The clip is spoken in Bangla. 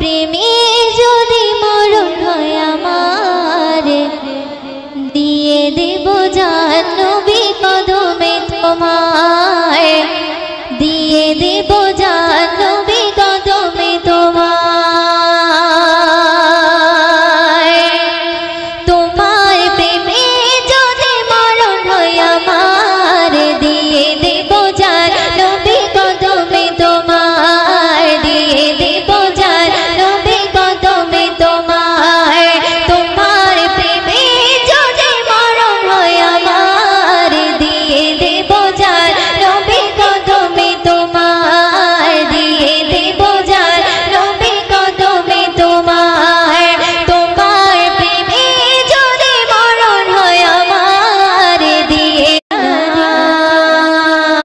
প্রেমে যদি মরণ হয় আমার, দিয়ে দেব জান নবী কদমে তোমায়, দিয়ে দেব জান